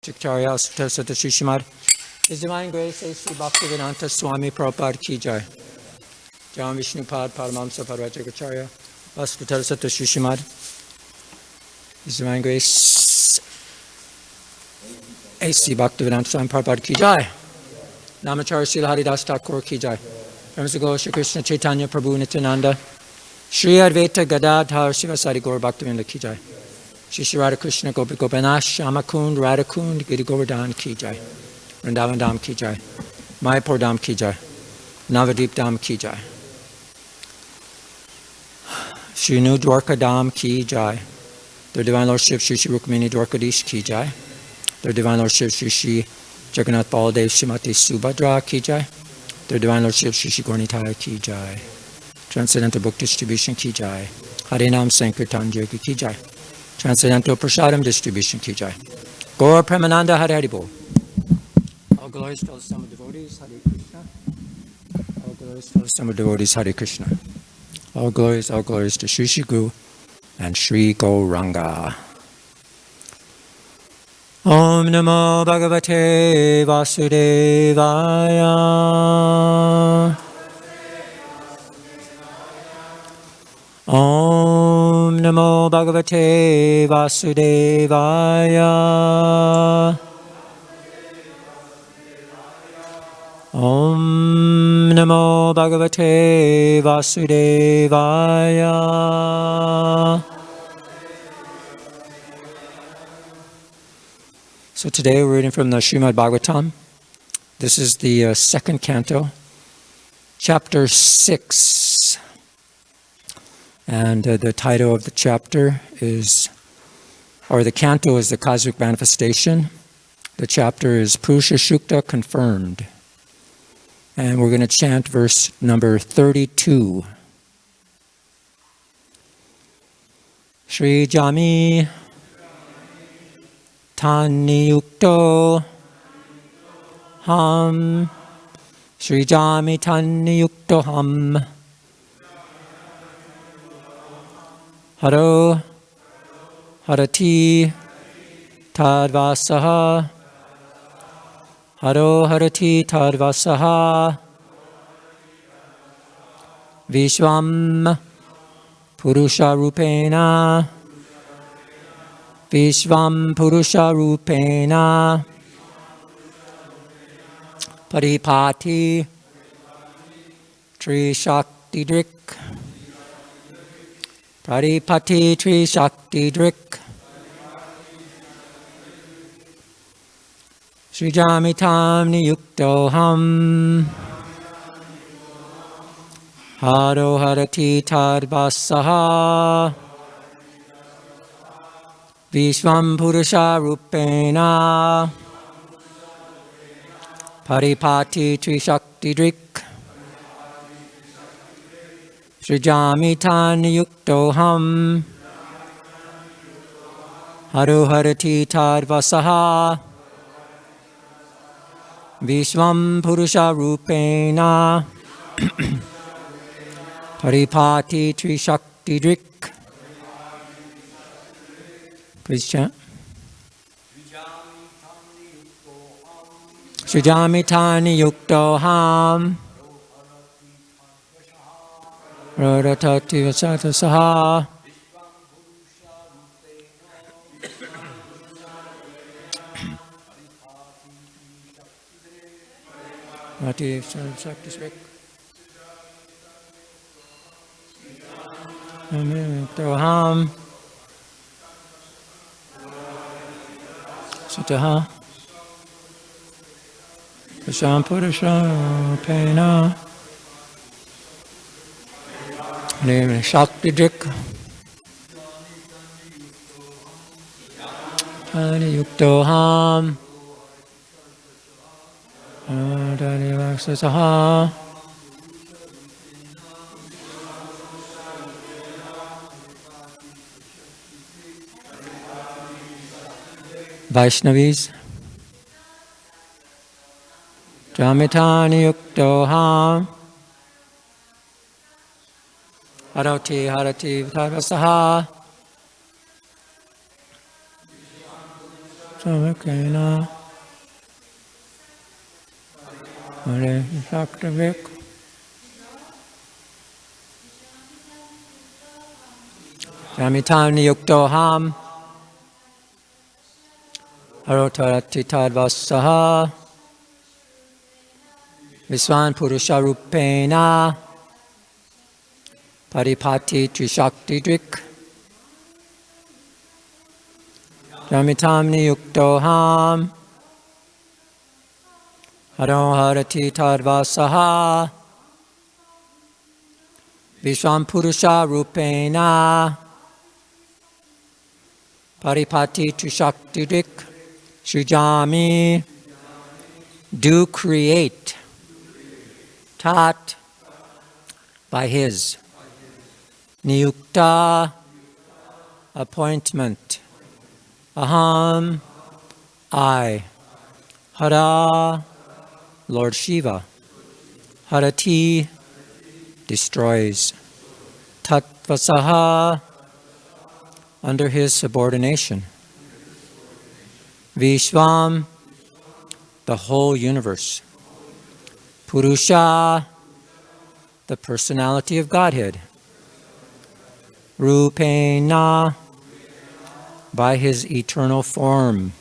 Acharya Sutta Shishimad. His Divine Grace A.C. Bhaktivedanta Swami Prabhupada Ki Jai. Jai Vishnupad Paramamsa Parvajagacharya Sutta Shishimad. His Divine Grace A.C. Bhaktivedanta Swami Prabhupada Ki Jai. Namacharya Srila Haridas Thakur Ki Jai. Brahma Shri Krishna Chaitanya Prabhu Nityananda. Shri Advaita Gadadhar Sivasari Gaur Bhaktivinoda Ki Jai. Shri Radha Krishna Gopi Gopinath Shamakund Radhakund Giri Govardhan Ki Jai. Vrindavan Dham Ki Jai. Mayapur Dham Ki Jai. Navadip Dham Ki Jai. Shri New Dwarka Dham Ki Jai. Their Divine Lordship Shri Shri Rukmini Dwarkadish Ki Jai. Their Divine Lordship Shri Shri Jagannath Baladev Shrimati Subhadra Ki Jai. Their Divine Lordship Shri Shri Gaurnitai Ki Jai. Transcendental Book Distribution Ki Jai. Harinam Sankirtan Yoga Ki Jai. Transcendental Prasadam Distribution Ki Jai. Gaur Premananda Hari Hari Bol. All glories to the summer devotees, Hare Krishna. All glories to the summer devotees, Hare Krishna. All glories to Shri Shri Guru and Shri Gauranga. Om Namo Bhagavate Vasudevaya. Om Namo Bhagavate Vasudevaya. Om Namo Bhagavate Vasudevaya. So today we're reading from the Srimad Bhagavatam. This is the second canto, chapter 6. And the title of the chapter is, or the canto is the Cosmic Manifestation. The chapter is Purusha Shukta Confirmed. And we're going to chant verse number 32. Shri Jami Tani Yukto Ham. Shri Jami Tani Yukto Ham. Haro Harati Tadvasaha. Haro Harati Tadvasaha. Vishwam Purusha Rupena. Vishwam Purusha Rupena. Paripati Tri Shakti Drik. Paripati Tri Shakti Drik. Shri Jamitam Niyukto Ham. Haro Harati Tadvasaha. Vishwam Purusha Rupena. Paripati Tri Shakti Drik. Srijamitan Yukto Ham. Haro Harati Tadvasaha. Vishwam Purusha Rupena. Paripati Tri Shakti Drik. Please chant. Srijamitani Yukto Ham. Radhatati Vasata Saha. Rati Shakti Srik. Yukto Ham. Sutaha. Visham Purusha Pena. Name Shakti Drik. Tani Yukto Ham. Tani Vaksasaha. Vaishnavis. Jamitani Yukto Ham. Harati Harati Tadvasaha. Samakena Hare Sakravik Jamitani Yuktoham Harotarati Tadvasaha Viswan Purusharupena Paripati Trishakti Drik Jamitamni Yuktoham Haroharati Tadvasaha Viswan Purusharupena Paripati Trishakti Drik Shujami do create Tat by his Niyukta appointment Aham I Hara Lord Shiva Harati destroys Tatvasaha under his subordination Vishwam the whole universe Purusha the personality of Godhead Rupena by his eternal form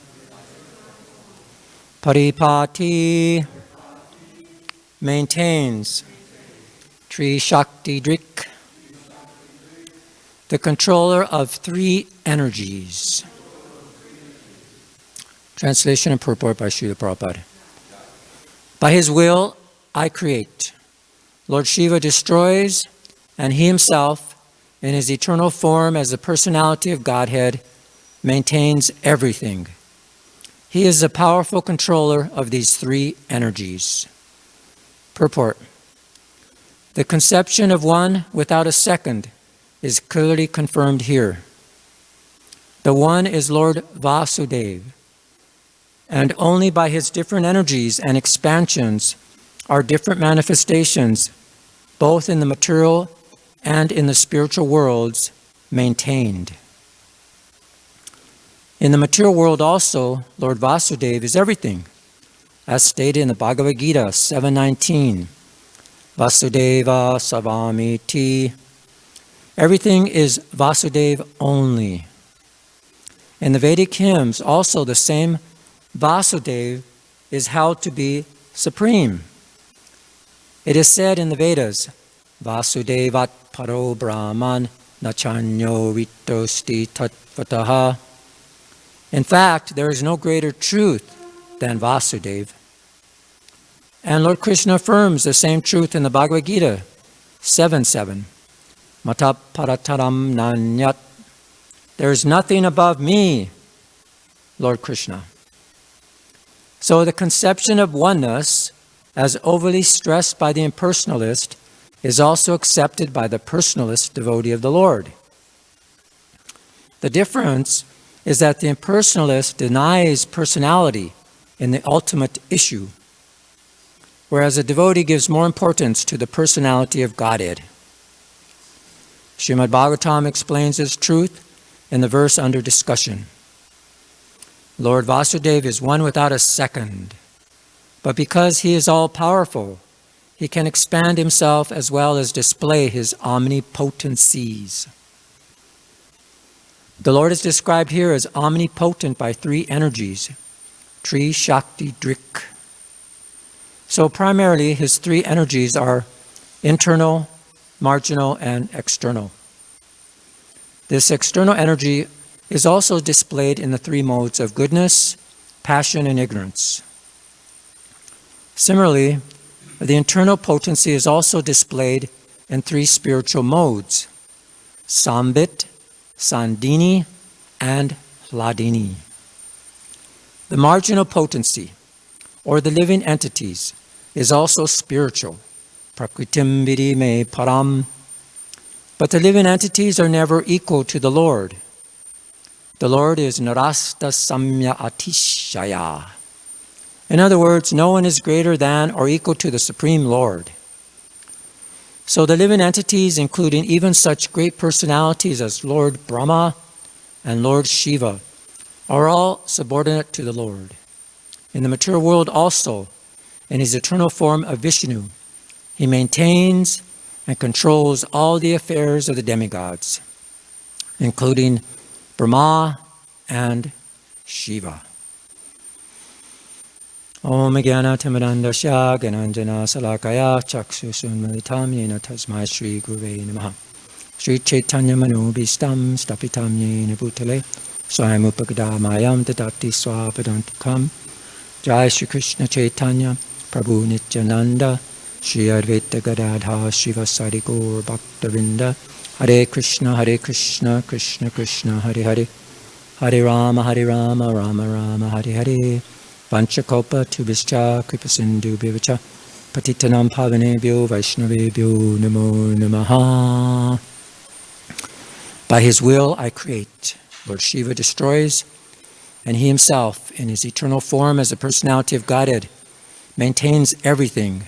Paripati maintains Trishakti Drik the controller of three energies. Translation and purport by Srila Prabhupada. By his will, I create. Lord Shiva destroys, and he himself, in his eternal form as the personality of Godhead, maintains everything. He is the powerful controller of these three energies. Purport. The conception of one without a second is clearly confirmed here. The one is Lord Vasudeva, and only by his different energies and expansions are different manifestations, both in the material and in the spiritual worlds, maintained. In the material world also, Lord Vasudeva is everything, as stated in the Bhagavad Gita 7:19. Vasudeva Savamiti. Everything is Vasudeva only. In the Vedic hymns, also the same Vasudeva is held to be supreme. It is said in the Vedas, Vasudevat paro brahman nachanyo ritosti tatvataha. In fact, there is no greater truth than Vasudeva. And Lord Krishna affirms the same truth in the Bhagavad Gita 7:7. Mata parataram nanyat. There is nothing above me, Lord Krishna. So the conception of oneness, as overly stressed by the impersonalist, is also accepted by the personalist devotee of the Lord. The difference is that the impersonalist denies personality in the ultimate issue, whereas the devotee gives more importance to the personality of Godhead. Srimad Bhagavatam explains this truth in the verse under discussion. Lord Vasudeva is one without a second, but because he is all-powerful, he can expand himself as well as display his omnipotencies. The Lord is described here as omnipotent by three energies, Tri Shakti Drik. So primarily his three energies are internal, marginal, and external. This external energy is also displayed in the three modes of goodness, passion, and ignorance. Similarly, the internal potency is also displayed in three spiritual modes, Sambit, Sandini, and Hladini. The marginal potency, or the living entities, is also spiritual, Prakritim Vidi Me Param. But the living entities are never equal to the Lord. The Lord is Narasta Samya Atishaya. In other words, no one is greater than or equal to the Supreme Lord. So the living entities, including even such great personalities as Lord Brahma and Lord Shiva, are all subordinate to the Lord. In the material world also, in his eternal form of Vishnu, he maintains and controls all the affairs of the demigods, including Brahma and Shiva. Om Jnana Timirandasya Gyananjana Salakaya Chaksusunmalitam Yena Tasmai Shri Guruve Namaha. Shri Chaitanya Manubhistam Stapitam Yena Bhutale Swayam Upagadamayam Dadati Swapadantikam. Jai Shri Krishna Chaitanya Prabhu Nityananda Shri Advaita Gadadha Shivasari Gaur Bhaktavinda. Hare Krishna, Krishna Krishna, Hare Hare, Hare Rama, Rama Rama, Hare Hare. Vanchakalpa Tubhischa Kripasindu Bhivacha Patitanam Pavanebhyo Vaishnavebhyo Namo Namaha. By his will I create. Lord Shiva destroys, and he himself, in his eternal form as a personality of Godhead, maintains everything.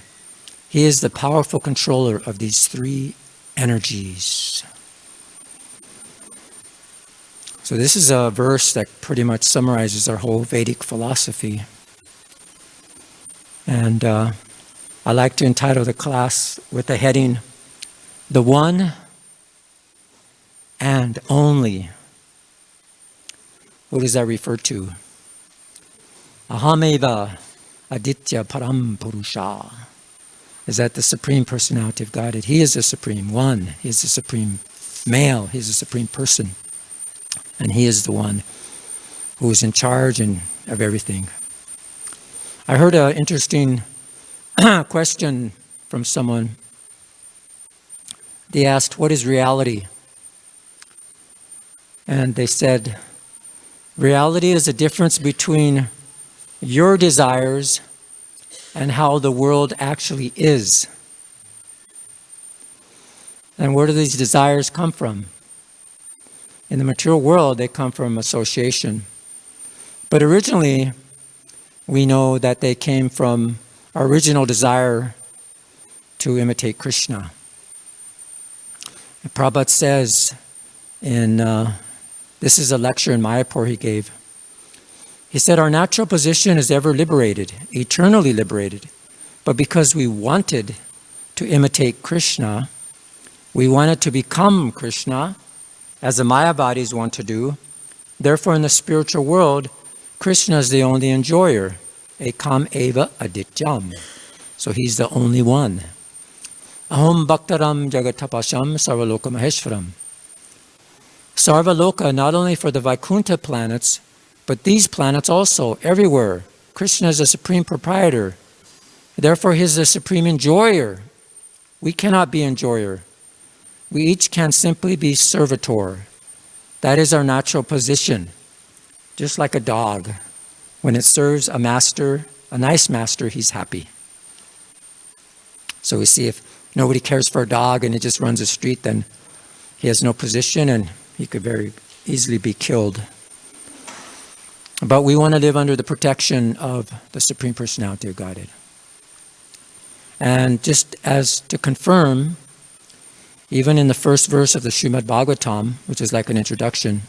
He is the powerful controller of these three energies. So this is a verse that pretty much summarizes our whole Vedic philosophy. And I like to entitle the class with the heading, The One and Only. What does that refer to? Ahameva Aditya Param Purusha. Is that the Supreme Personality of Godhead? He is the Supreme One. He is the Supreme Male. He is the Supreme Person. And he is the one who is in charge of everything. I heard an interesting question from someone. They asked, what is reality? And they said, reality is the difference between your desires and how the world actually is. And where do these desires come from? In the material world, they come from association. But originally, we know that they came from our original desire to imitate Krishna. And Prabhupada says this is a lecture in Mayapur he gave. He said, our natural position is ever liberated, eternally liberated. But because we wanted to imitate Krishna, we wanted to become Krishna, as the Mayavadis want to do. Therefore, in the spiritual world, Krishna is the only enjoyer. Ekam eva adityam. So he's the only one. Aham bhaktaram jagatapasham sarvaloka maheshwaram. Sarvaloka, not only for the Vaikuntha planets, but these planets also, everywhere. Krishna is the supreme proprietor. Therefore, he is the supreme enjoyer. We cannot be enjoyer. We each can simply be servitor. That is our natural position. Just like a dog. When it serves a master, a nice master, he's happy. So we see if nobody cares for a dog and it just runs the street, then he has no position and he could very easily be killed. But we want to live under the protection of the Supreme Personality of Godhead. And just as to confirm, even in the first verse of the Srimad Bhagavatam, which is like an introduction,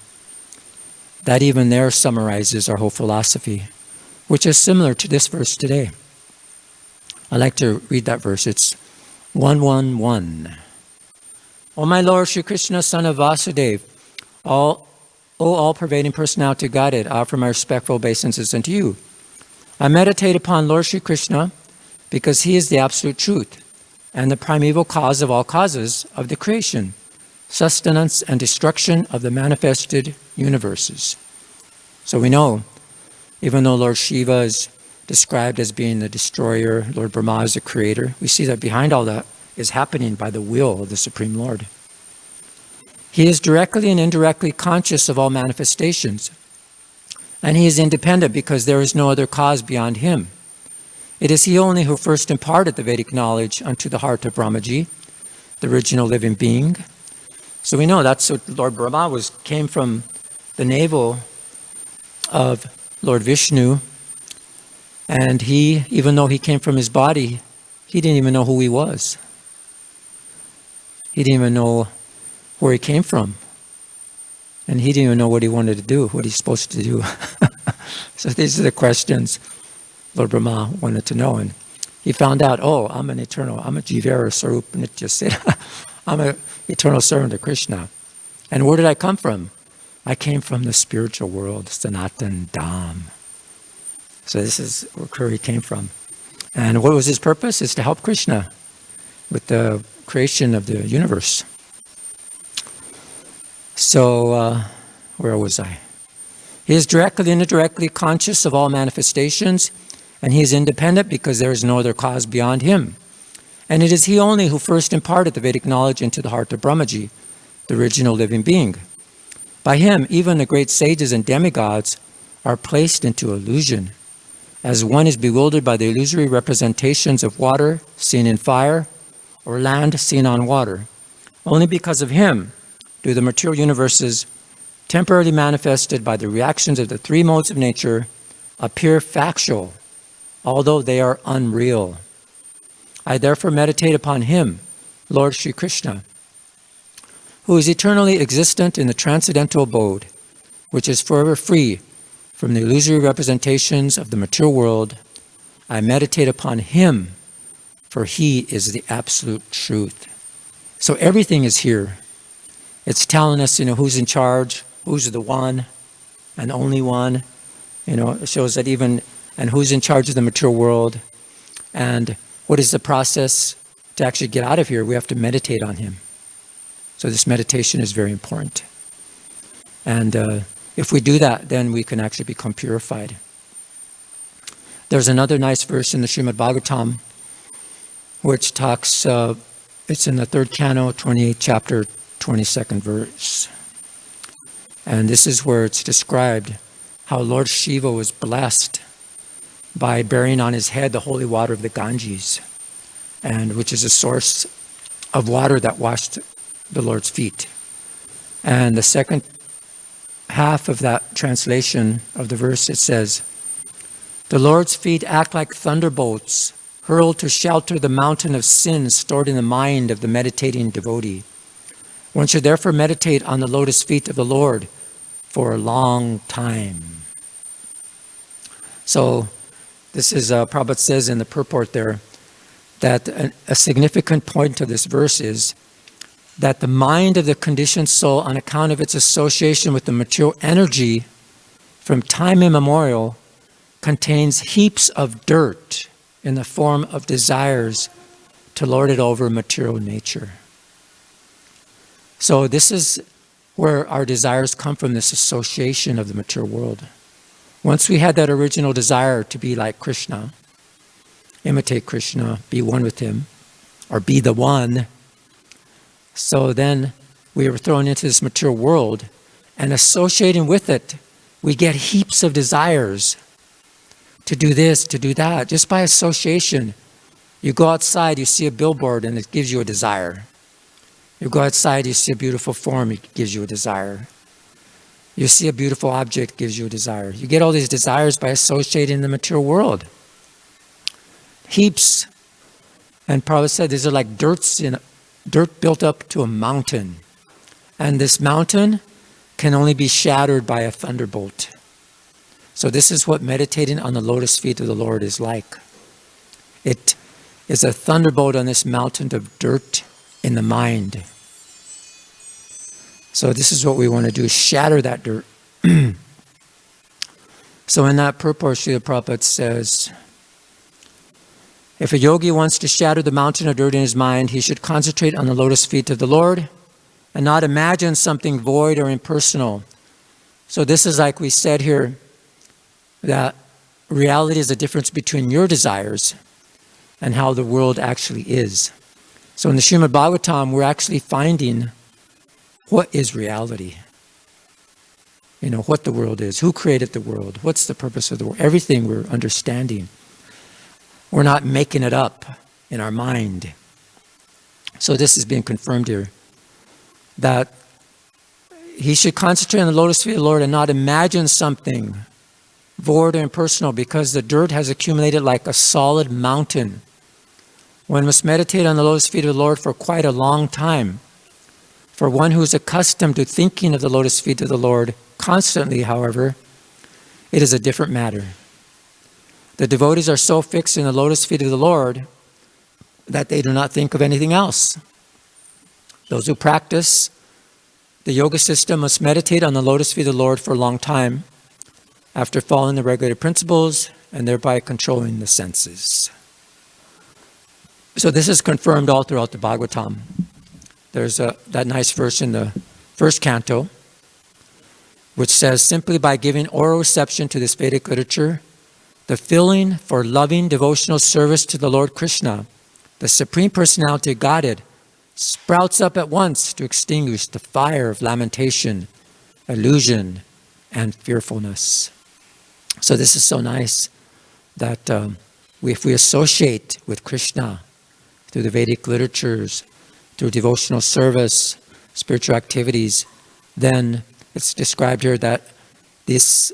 that even there summarizes our whole philosophy, which is similar to this verse today. I like to read that verse. It's 111. O my Lord, Shri Krishna, son of Vasudeva, all-pervading personality of Godhead, I offer my respectful obeisances unto you. I meditate upon Lord Shri Krishna because he is the absolute truth and the primeval cause of all causes of the creation, sustenance and destruction of the manifested universes. So we know, even though Lord Shiva is described as being the destroyer, Lord Brahma is the creator, we see that behind all that is happening by the will of the Supreme Lord. He is directly and indirectly conscious of all manifestations, and he is independent because there is no other cause beyond him. It is he only who first imparted the Vedic knowledge unto the heart of Brahmaji, the original living being. So we know that's what Lord Brahma came from the navel of Lord Vishnu. And he, even though he came from his body, he didn't even know who he was. He didn't even know where he came from. And he didn't even know what he wanted to do, what he's supposed to do. So these are the questions Lord Brahma wanted to know. And he found out, I'm a Jivera Sarup Nitya Siddha. I'm an eternal servant of Krishna. And where did I come from? I came from the spiritual world, Sanatan Dham. So this is where he came from. And what was his purpose? Is to help Krishna with the creation of the universe. So, where was I? He is directly and indirectly conscious of all manifestations, and he is independent because there is no other cause beyond him. And it is he only who first imparted the Vedic knowledge into the heart of Brahmaji, the original living being. By him, even the great sages and demigods are placed into illusion, as one is bewildered by the illusory representations of water seen in fire or land seen on water. Only because of him do the material universes, temporarily manifested by the reactions of the three modes of nature, appear factual, although they are unreal. I therefore meditate upon him, Lord Sri Krishna, who is eternally existent in the transcendental abode, which is forever free from the illusory representations of the material world. I meditate upon him, for he is the absolute truth. So everything is here. It's telling us, who's in charge, who's the one and only one. It shows that and who's in charge of the material world. And what is the process to actually get out of here? We have to meditate on him. So this meditation is very important. And if we do that, then we can actually become purified. There's another nice verse in the Srimad Bhagavatam, which talks, it's in the 3rd canto, 28th chapter, 22nd verse. And this is where it's described how Lord Shiva was blessed by bearing on his head the holy water of the Ganges, and which is a source of water that washed the Lord's feet. And the second half of that translation of the verse, it says, the Lord's feet act like thunderbolts hurled to shelter the mountain of sin stored in the mind of the meditating devotee. One should therefore meditate on the lotus feet of the Lord for a long time. So this is, Prabhupada says in the purport there, that a significant point of this verse is that the mind of the conditioned soul, on account of its association with the material energy from time immemorial, contains heaps of dirt in the form of desires to lord it over material nature. So this is where our desires come from, this association of the material world. Once we had that original desire to be like Krishna, imitate Krishna, be one with him, or be the one, so then we were thrown into this material world, and associating with it, we get heaps of desires to do this, to do that. Just by association, you go outside, you see a billboard, and it gives you a desire. You go outside, you see a beautiful form, it gives you a desire. You see a beautiful object, gives you a desire. You get all these desires by associating in the material world. Heaps. And Prabhupada said these are like dirt built up to a mountain. And this mountain can only be shattered by a thunderbolt. So this is what meditating on the lotus feet of the Lord is like. It is a thunderbolt on this mountain of dirt in the mind. So this is what we want to do, shatter that dirt. So in that purport, Srila Prabhupada says, if a yogi wants to shatter the mountain of dirt in his mind, he should concentrate on the lotus feet of the Lord and not imagine something void or impersonal. So this is like we said here, that reality is the difference between your desires and how the world actually is. So in the Srimad Bhagavatam, we're actually finding what is reality. What the world is, who created the world, what's the purpose of the world. Everything we're understanding. We're not making it up in our mind. So this is being confirmed here, that he should concentrate on the lotus feet of the Lord and not imagine something void or impersonal, because the dirt has accumulated like a solid mountain. One must meditate on the lotus feet of the Lord for quite a long time. For one who is accustomed to thinking of the lotus feet of the Lord constantly, however, it is a different matter. The devotees are so fixed in the lotus feet of the Lord that they do not think of anything else. Those who practice the yoga system must meditate on the lotus feet of the Lord for a long time after following the regulated principles and thereby controlling the senses. So this is confirmed all throughout the Bhagavatam. There's that nice verse in the first canto, which says, simply by giving oral reception to this Vedic literature, the feeling for loving devotional service to the Lord Krishna, the Supreme Personality of Godhead, sprouts up at once to extinguish the fire of lamentation, illusion, and fearfulness. So this is so nice that if we associate with Krishna through the Vedic literatures, through devotional service, spiritual activities, then it's described here that this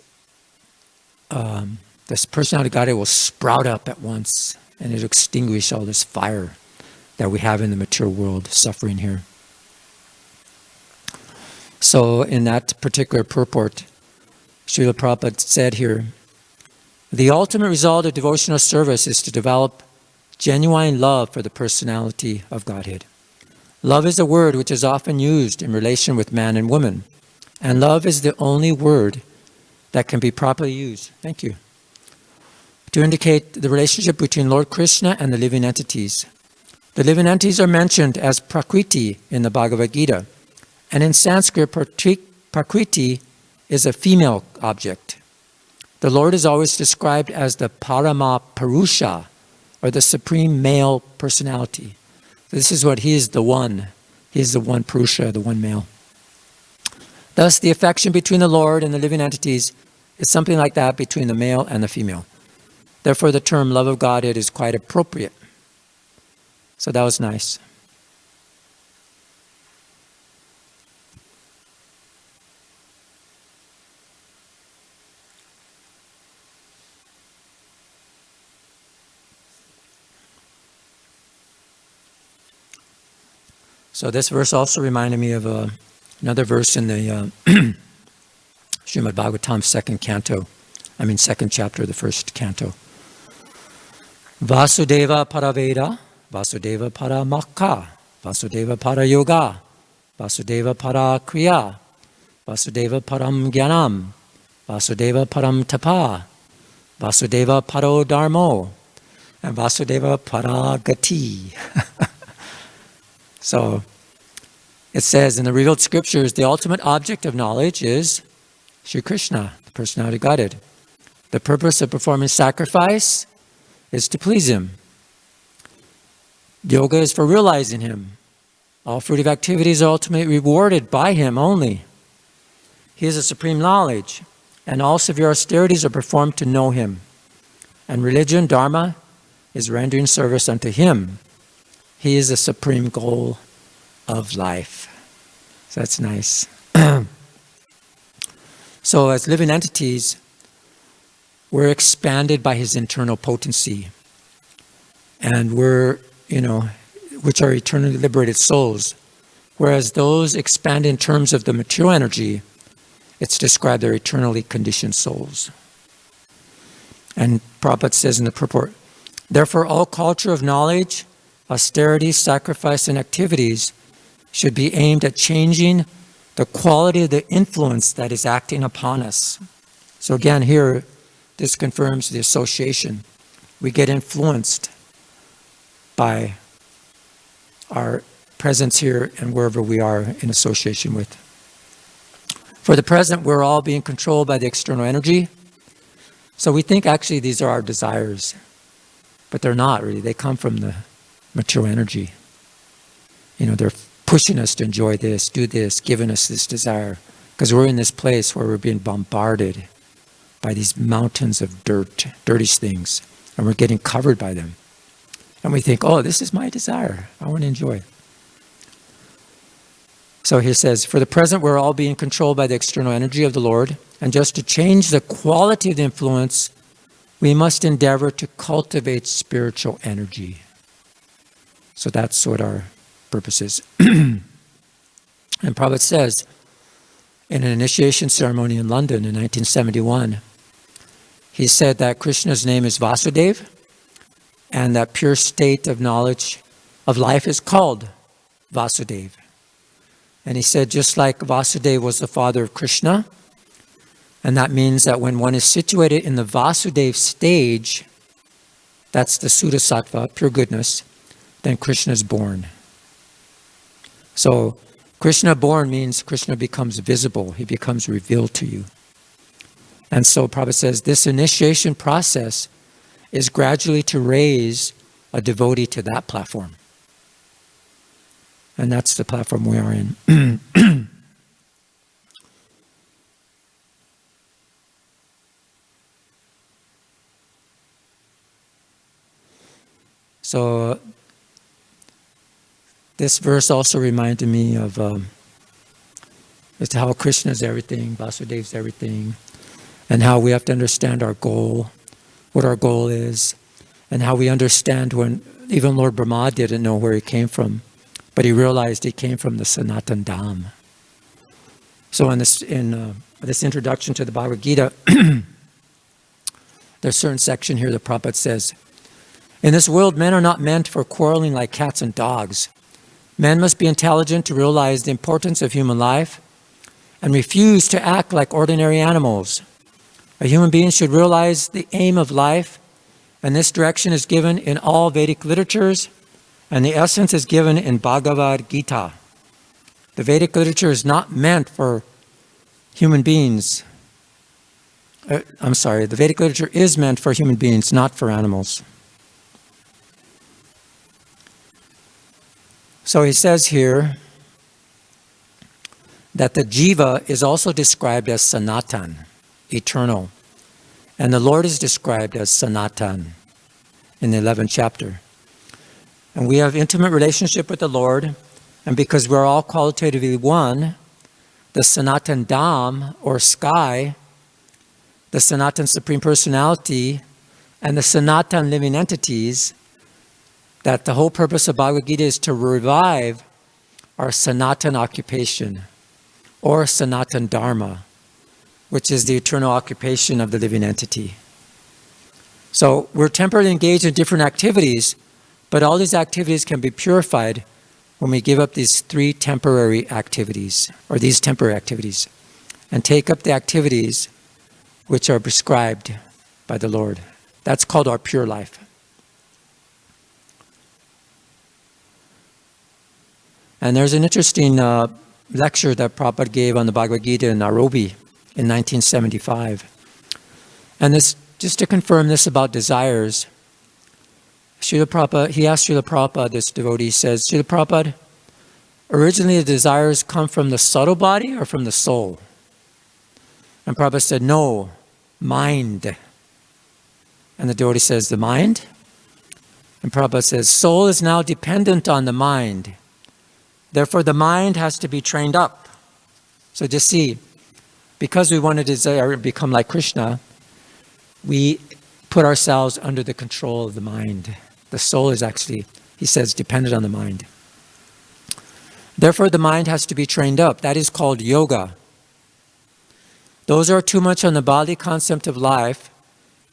personality of Godhead will sprout up at once and it'll extinguish all this fire that we have in the material world, suffering here. So in that particular purport, Srila Prabhupada said here, the ultimate result of devotional service is to develop genuine love for the personality of Godhead. Love is a word which is often used in relation with man and woman, and love is the only word that can be properly used. Thank you. To indicate the relationship between Lord Krishna and the living entities. The living entities are mentioned as Prakriti in the Bhagavad Gita, and in Sanskrit, Prakriti is a female object. The Lord is always described as the Parama Purusha, or the supreme male personality. This is what he is, the one. He is the one Purusha, the one male. Thus, the affection between the Lord and the living entities is something like that between the male and the female. Therefore, the term love of Godhead is quite appropriate. So that was nice. So this verse also reminded me of another verse in the Srimad Bhagavatam second chapter, the first canto. Vasudeva Paraveda, Vasudeva Paramakha, Vasudeva Parayoga, Vasudeva Parakriya, Vasudeva Param Gyanam, Vasudeva Param Tapa, Vasudeva Paro Dharmo, and Vasudeva Paragati. So it says in the revealed scriptures, the ultimate object of knowledge is Sri Krishna, the personality of Godhead. The purpose of performing sacrifice is to please him. Yoga is for realizing him. All fruitive activities are ultimately rewarded by him only. He is a supreme knowledge, and all severe austerities are performed to know him. And religion, dharma, is rendering service unto him. He is the supreme goal of life. So that's nice. So as living entities, we're expanded by his internal potency. And we're, which are eternally liberated souls. Whereas those expand in terms of the material energy, it's described they're eternally conditioned souls. And Prabhupada says in the purport, therefore all culture of knowledge, austerity, sacrifice, and activities should be aimed at changing the quality of the influence that is acting upon us. So again, here, this confirms the association. We get influenced by our presence here and wherever we are in association with. For the present, we're all being controlled by the external energy. So we think actually these are our desires, but they're not really. They come from the material energy. They're pushing us to enjoy this, do this, giving us this desire. Because we're in this place where we're being bombarded by these mountains of dirt, dirty things, and we're getting covered by them. And we think, oh, this is my desire. I want to enjoy. So he says, for the present, we're all being controlled by the external energy of the Lord. And just to change the quality of the influence, we must endeavor to cultivate spiritual energy. So that's what our purpose is. And Prabhupada says, in an initiation ceremony in London in 1971, he said that Krishna's name is Vasudeva, and that pure state of knowledge of life is called Vasudeva. And he said, just like Vasudeva was the father of Krishna, and that means that when one is situated in the Vasudeva stage, that's the Suddha Sattva, pure goodness, then Krishna is born. So Krishna born means Krishna becomes visible. He becomes revealed to you. And so Prabhupada says this initiation process is gradually to raise a devotee to that platform. And that's the platform we are in. So this verse also reminded me of as to how Krishna is everything, Vasudeva is everything, and how we have to understand our goal, what our goal is, and how we understand when even Lord Brahma didn't know where he came from, but he realized he came from the Sanatan Dham. So in this introduction to the Bhagavad Gita, there's a certain section here that Prabhupada says, in this world, men are not meant for quarreling like cats and dogs. Men must be intelligent to realize the importance of human life and refuse to act like ordinary animals. A human being should realize the aim of life, and this direction is given in all Vedic literatures, and the essence is given in Bhagavad Gita. The Vedic literature is not meant for human beings. The Vedic literature is meant for human beings, not for animals. So he says here that the jiva is also described as sanatan, eternal. And the Lord is described as sanatan in the 11th chapter. And we have intimate relationship with the Lord, and because we're all qualitatively one, the Sanatan Dham, or sky, the Sanatan Supreme Personality, and the Sanatan living entities, that the whole purpose of Bhagavad Gita is to revive our Sanatan occupation, or Sanatan Dharma, which is the eternal occupation of the living entity. So we're temporarily engaged in different activities, but all these activities can be purified when we give up these three temporary activities, or these temporary activities, and take up the activities which are prescribed by the Lord. That's called our pure life. And there's an interesting lecture that Prabhupada gave on the Bhagavad Gita in Nairobi in 1975. And this, just to confirm this about desires, Srila Prabhupada, he asked Srila Prabhupada, this devotee says, Srila Prabhupada, originally the desires come from the subtle body or from the soul? And Prabhupada said, no, mind. And the devotee says, the mind? And Prabhupada says, soul is now dependent on the mind. Therefore, the mind has to be trained up. So just see, because we want to desire to become like Krishna, we put ourselves under the control of the mind. The soul is actually, he says, dependent on the mind. Therefore, the mind has to be trained up. That is called yoga. Those who are too much on the bodily concept of life,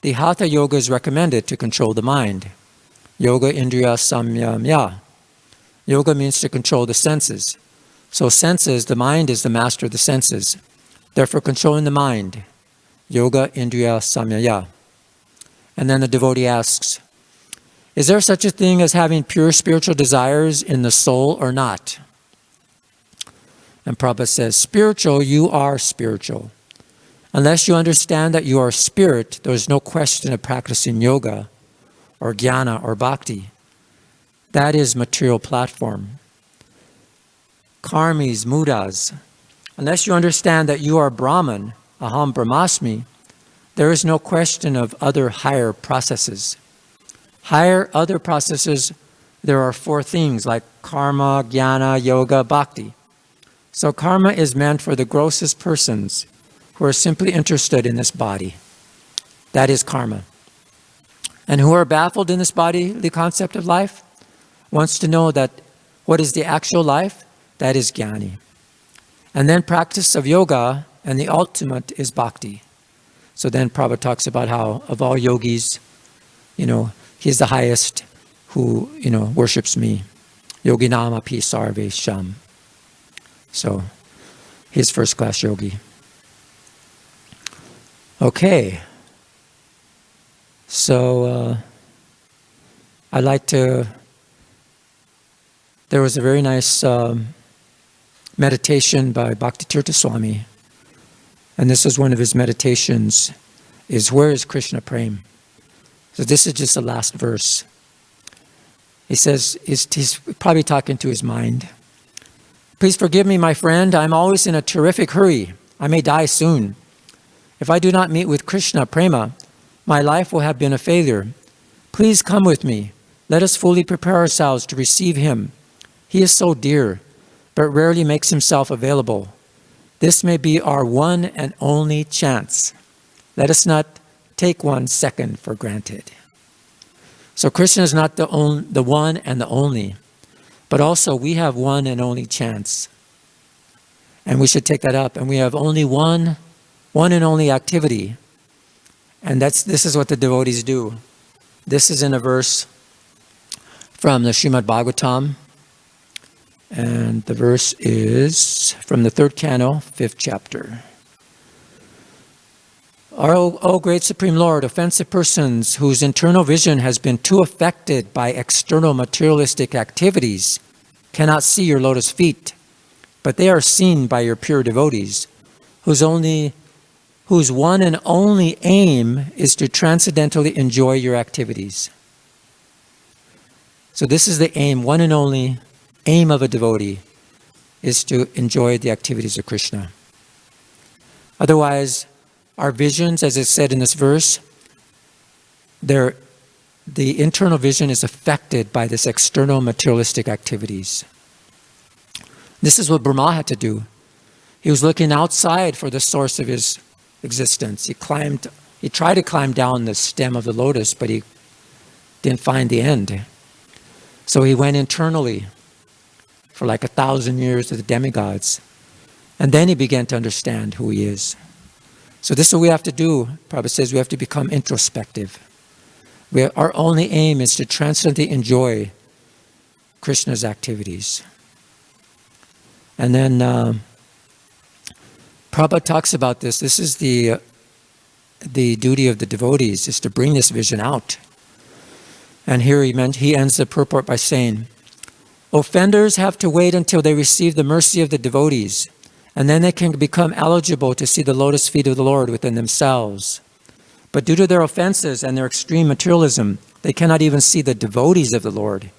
the Hatha yoga is recommended to control the mind. Yoga indriya samyamya. Yoga means to control the senses. So senses, the mind is the master of the senses. Therefore, controlling the mind. Yoga indriya samyaya. And then the devotee asks, is there such a thing as having pure spiritual desires in the soul or not? And Prabhupada says, spiritual, you are spiritual. Unless you understand that you are spirit, there is no question of practicing yoga or jnana or bhakti. That is material platform. Karmis, mudas. Unless you understand that you are Brahman, aham brahmasmi, there is no question of other higher processes. Higher other processes, there are four things like karma, jnana, yoga, bhakti. So karma is meant for the grossest persons who are simply interested in this body. That is karma. And who are baffled in this body, the concept of life, wants to know that what is the actual life, that is jnani. And then practice of yoga, and the ultimate is bhakti. So then Prabhupada talks about how of all yogis, he's the highest who, worships me. Yoginam api sarvesham. So he's first class yogi. Okay. So I like to, there was a very nice meditation by Bhaktitirtha Swami. And this is one of his meditations, is where is Krishna Prem? So this is just the last verse. He says, he's probably talking to his mind. Please forgive me, my friend. I'm always in a terrific hurry. I may die soon. If I do not meet with Krishna Prema, my life will have been a failure. Please come with me. Let us fully prepare ourselves to receive him. He is so dear, but rarely makes himself available. This may be our one and only chance. Let us not take 1 second for granted. So Krishna is not the one and the only, but also we have one and only chance. And we should take that up. And we have only one and only activity. And this is what the devotees do. This is in a verse from the Srimad Bhagavatam. And the verse is from the 3rd canto, 5th chapter. O great Supreme Lord, offensive persons whose internal vision has been too affected by external materialistic activities cannot see your lotus feet, but they are seen by your pure devotees, whose one and only aim is to transcendentally enjoy your activities. So this is the aim, one and only aim of a devotee, is to enjoy the activities of Krishna. Otherwise, our visions, as it said in this verse, the internal vision is affected by this external materialistic activities. This is what Brahma had to do. He was looking outside for the source of his existence. He tried to climb down the stem of the lotus, but he didn't find the end. So he went internally for like 1,000 years to the demigods. And then he began to understand who he is. So this is what we have to do. Prabhupada says we have to become introspective. Our only aim is to transcendently enjoy Krishna's activities. And then Prabhupada talks about this. This is the duty of the devotees, is to bring this vision out. And here he ends the purport by saying, offenders have to wait until they receive the mercy of the devotees, and then they can become eligible to see the lotus feet of the Lord within themselves. But due to their offenses and their extreme materialism, they cannot even see the devotees of the Lord.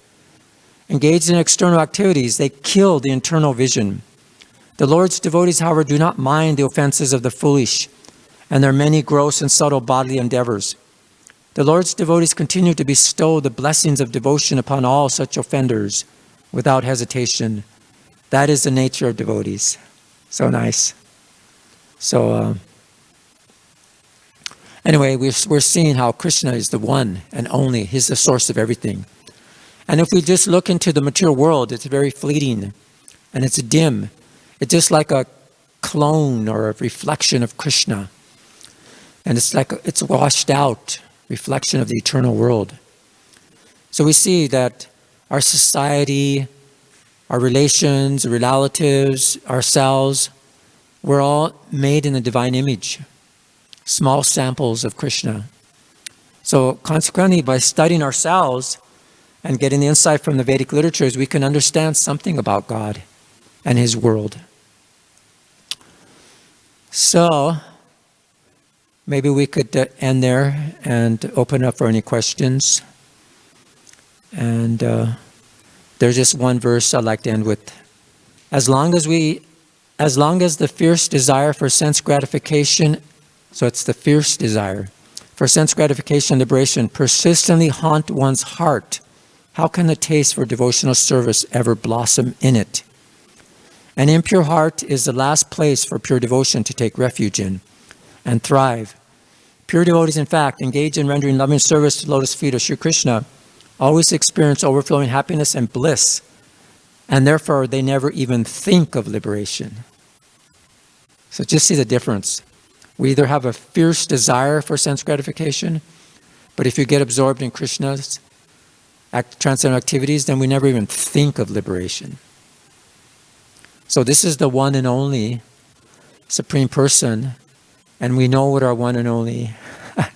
Engaged in external activities, they kill the internal vision. The Lord's devotees, however, do not mind the offenses of the foolish and their many gross and subtle bodily endeavors. The Lord's devotees continue to bestow the blessings of devotion upon all such offenders without hesitation. That is the nature of devotees. So nice. So anyway, we're seeing how Krishna is the one and only. He's the source of everything. And if we just look into the material world, it's very fleeting and it's dim. It's just like a clone or a reflection of Krishna. And it's like it's washed out reflection of the eternal world. So we see that our society, our relations, our relatives, ourselves, we're all made in the divine image, small samples of Krishna. So consequently, by studying ourselves and getting the insight from the Vedic literatures, we can understand something about God and His world. So maybe we could end there and open up for any questions. And there's just one verse I'd like to end with. As long as the fierce desire for sense gratification, so it's the fierce desire for sense gratification and liberation, persistently haunt one's heart, how can the taste for devotional service ever blossom in it? An impure heart is the last place for pure devotion to take refuge in and thrive. Pure devotees, in fact, engaged in rendering loving service to the lotus feet of Sri Krishna, always experience overflowing happiness and bliss, and therefore they never even think of liberation. So just see the difference. We either have a fierce desire for sense gratification, but if you get absorbed in Krishna's transcendental activities, then we never even think of liberation. So this is the one and only Supreme Person, and we know what our one and only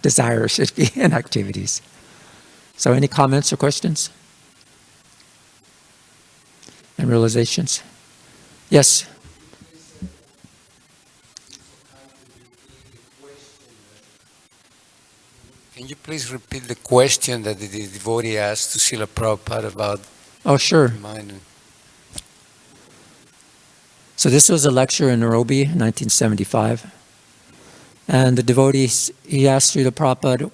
desire should be in activities. So any comments or questions? And realizations? Yes? Can you please repeat the question that the devotee asked to Srila Prabhupada about Oh, sure. mind? So this was a lecture in Nairobi, 1975. And the devotee, he asked Srila Prabhupada,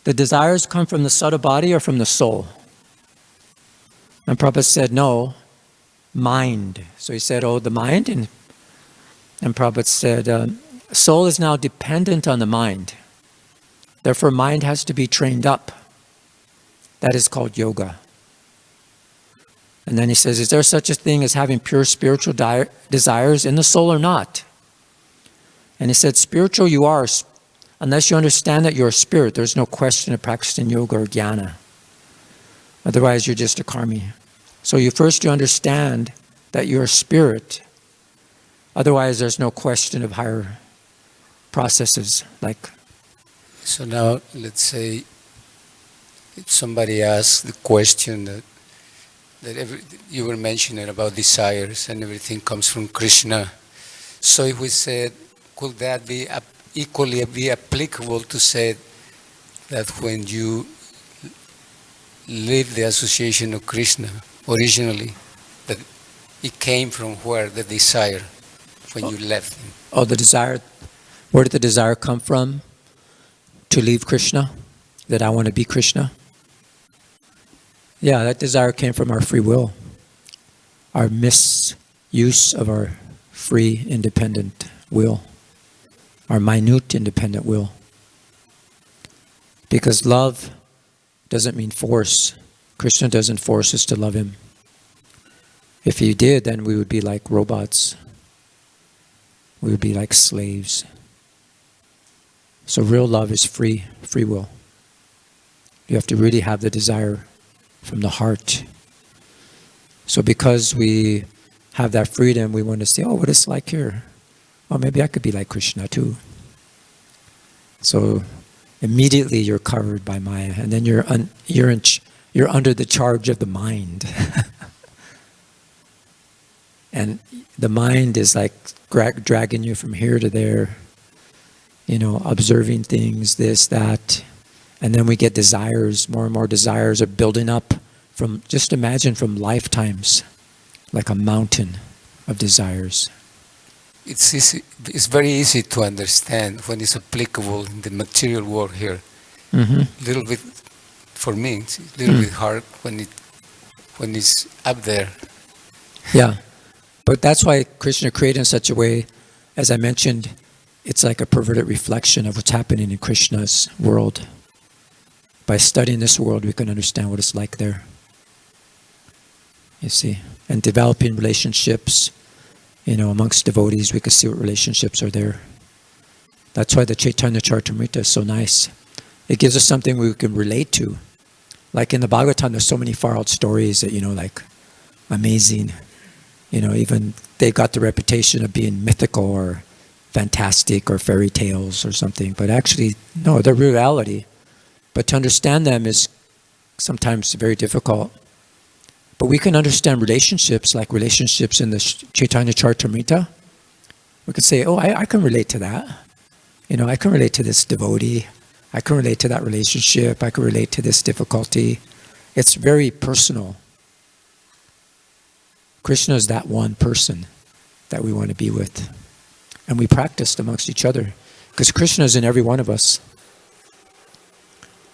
the desires come from the subtle body or from the soul? And Prabhupada said, no, mind. So he said, oh, the mind? And Prabhupada said, soul is now dependent on the mind. Therefore, mind has to be trained up. That is called yoga. And then he says, is there such a thing as having pure spiritual desires in the soul or not? And he said, spiritual you are, unless you understand that you're a spirit. There's no question of practicing yoga or jnana. Otherwise, you're just a karmi. So you understand that you're a spirit. Otherwise, there's no question of higher processes like. So now, let's say, if somebody asks the question that you were mentioning about desires and everything comes from Krishna. So if we said, could that be equally be applicable to say that when you leave the association of Krishna originally, that it came from where the desire, when you left him? Oh, the desire. Where did the desire come from? To leave Krishna? That I want to be Krishna? Yeah, that desire came from our free will. Our misuse of our free, independent will. Our minute, independent will. Because love doesn't mean force. Krishna doesn't force us to love him. If he did, then we would be like robots. We would be like slaves. So real love is free will. You have to really have the desire from the heart. So because we have that freedom, we want to say, oh, what is it like here? Oh, maybe I could be like Krishna too. So immediately you're covered by Maya, and then you're under the charge of the mind. And the mind is like dragging you from here to there, observing things, this, that. And then we get desires, more and more desires are building up from, just imagine, from lifetimes, like a mountain of desires. It's easy, it's very easy to understand when it's applicable in the material world here. Mm-hmm. Little bit, for me, it's a little bit hard when it's up there. Yeah, but that's why Krishna created in such a way, as I mentioned, it's like a perverted reflection of what's happening in Krishna's world. By studying this world, we can understand what it's like there. You see, and developing relationships, amongst devotees, we can see what relationships are there. That's why the Chaitanya Charitamrita is so nice. It gives us something we can relate to. Like in the Bhagavatam, there's so many far out stories that, like amazing. Even they've got the reputation of being mythical or fantastic or fairy tales or something. But actually, no, they're reality. But to understand them is sometimes very difficult. But we can understand relationships, like relationships in the Chaitanya Charitamrita. We could say, oh, I can relate to that. I can relate to this devotee. I can relate to that relationship. I can relate to this difficulty. It's very personal. Krishna is that one person that we want to be with. And we practiced amongst each other. Because Krishna is in every one of us.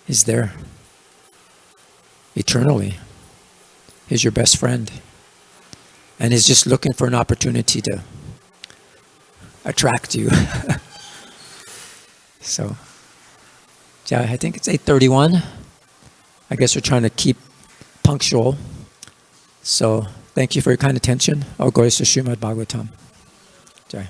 He's there. Eternally. He's your best friend. And he's just looking for an opportunity to attract you. So, yeah, I think it's 8:31. I guess we're trying to keep punctual. So, thank you for your kind attention. I'll go to Srimad Bhagavatam. Jai.